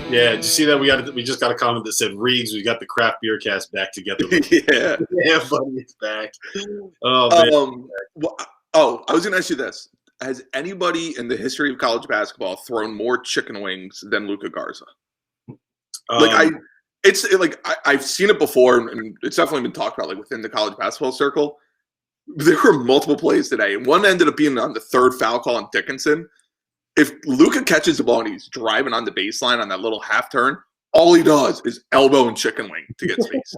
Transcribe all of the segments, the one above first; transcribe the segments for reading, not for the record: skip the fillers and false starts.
Yeah, did you see that? We just got a comment that said, "Reags, we got the craft beer cast back together." Yeah. Yeah, buddy, it's back. Oh man. I was gonna ask you this: has anybody in the history of college basketball thrown more chicken wings than Luka Garza? I've seen it before, and it's definitely been talked about, like within the college basketball circle. There were multiple plays today, and one ended up being on the third foul call on Dickinson. If Luka catches the ball and he's driving on the baseline on that little half turn, all he does is elbow and chicken wing to get space.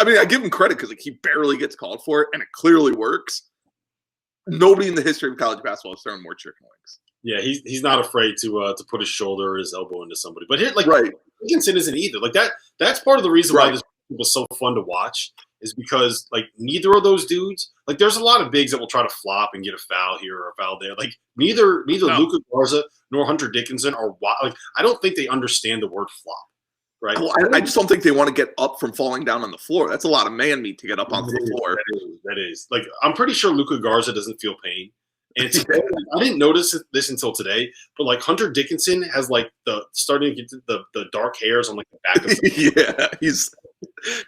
I mean, I give him credit because he barely gets called for it, and it clearly works. Nobody in the history of college basketball has thrown more chicken wings. Yeah, he's not afraid to put his shoulder or his elbow into somebody. But here, right. Dickinson isn't either. Like that's part of the reason why this was so fun to watch, is because like neither of those dudes, like there's a lot of bigs that will try to flop and get a foul here or a foul there. Like neither Luka Garza nor Hunter Dickinson are like, I don't think they understand the word flop. Right. Well, I just don't think they want to get up from falling down on the floor. That's a lot of man meat to get up onto the floor. That is. Like, I'm pretty sure Luka Garza doesn't feel pain. And it's I didn't notice this until today, but like Hunter Dickinson has like starting to get the dark hairs on like the back of his yeah, he's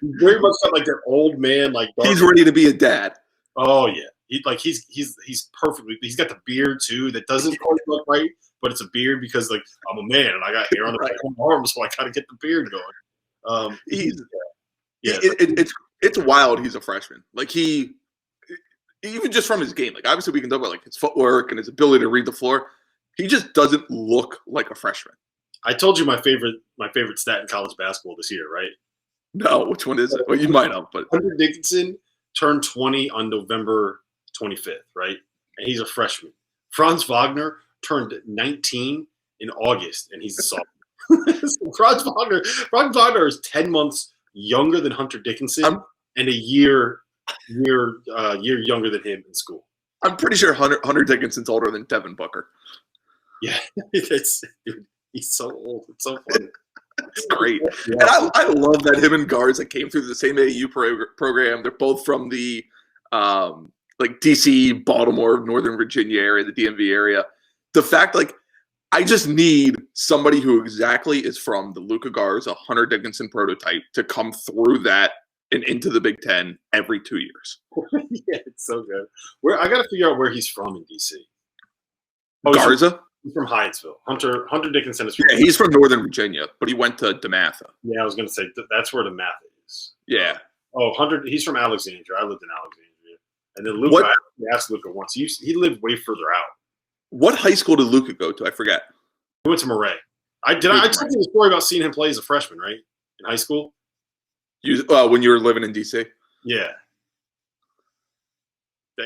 very much got like that old man like dark he's ready to be a dad. Oh yeah. He's perfectly, he's got the beard too that doesn't quite look right, but it's a beard because like I'm a man and I got hair on the back of my arms, so I gotta get the beard going. It's wild he's a freshman. Like he even just from his game, like obviously we can talk about like his footwork and his ability to read the floor. He just doesn't look like a freshman. I told you my favorite stat in college basketball this year, right? No, which one is it? Well, you might have, but Hunter Dickinson turned 20 on November 25th, right? And he's a freshman. Franz Wagner turned 19 in August, and he's a sophomore. So Franz Wagner is 10 months younger than Hunter Dickinson and a year younger than him in school. I'm pretty sure Hunter Dickinson's older than Devin Booker. Yeah, he's so old. It's so funny. It's great. Yeah. And I love that him and Garza came through the same AAU program. They're both from the like DC, Baltimore, Northern Virginia area, the DMV area. The fact, like, I just need somebody who exactly is from the Luka Garza, Hunter Dickinson prototype to come through that and into the Big Ten every 2 years. Yeah, it's so good. I got to figure out where he's from in DC. Garza? He's from Hyattsville. Hunter Dickinson is from he's from Northern Virginia, but he went to DeMatha. Yeah, I was going to say that's where DeMatha is. Yeah. He's from Alexandria. I lived in Alexandria. And then Luka, I asked Luka once. He lived way further out. What high school did Luka go to? I forget. He went to Murray. I told you the story about seeing him play as a freshman, right? In high school? When you were living in DC? Yeah.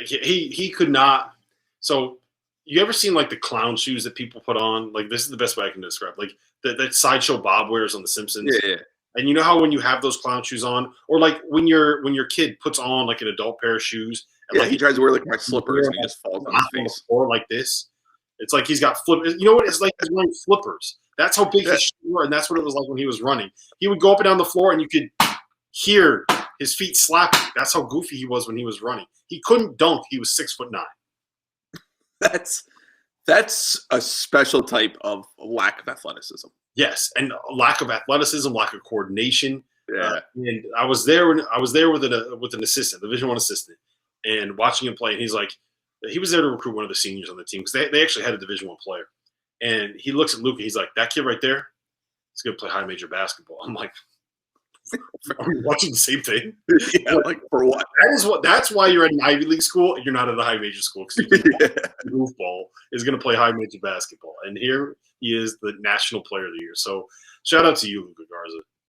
He could not. So you ever seen like the clown shoes that people put on? Like this is the best way I can describe. Like that sideshow Bob wears on The Simpsons. Yeah. And you know how when you have those clown shoes on, or like when your kid puts on like an adult pair of shoes, and he tries to wear like my slippers and he just falls on his face. Or like this. It's like he's got flippers. You know what? It's like he's wearing flippers. That's how big his shoes were, and that's what it was like when he was running. He would go up and down the floor, and you could hear his feet slapping. That's how goofy he was when he was running. He couldn't dunk. He was 6'9". That's a special type of lack of athleticism. Yes, and lack of athleticism, lack of coordination. Yeah. And I was there with an assistant, Division I assistant, and watching him play. And he was there to recruit one of the seniors on the team because they actually had a Division I player. And he looks at Luka. He's like, that kid right there, he's gonna play high major basketball. I'm like, are we watching the same thing? Yeah, like for what? That's why you're at an Ivy League school and you're not at a high major school because goofball is going to play high major basketball. And here he is, the national player of the year. So shout out to you, Luka Garza.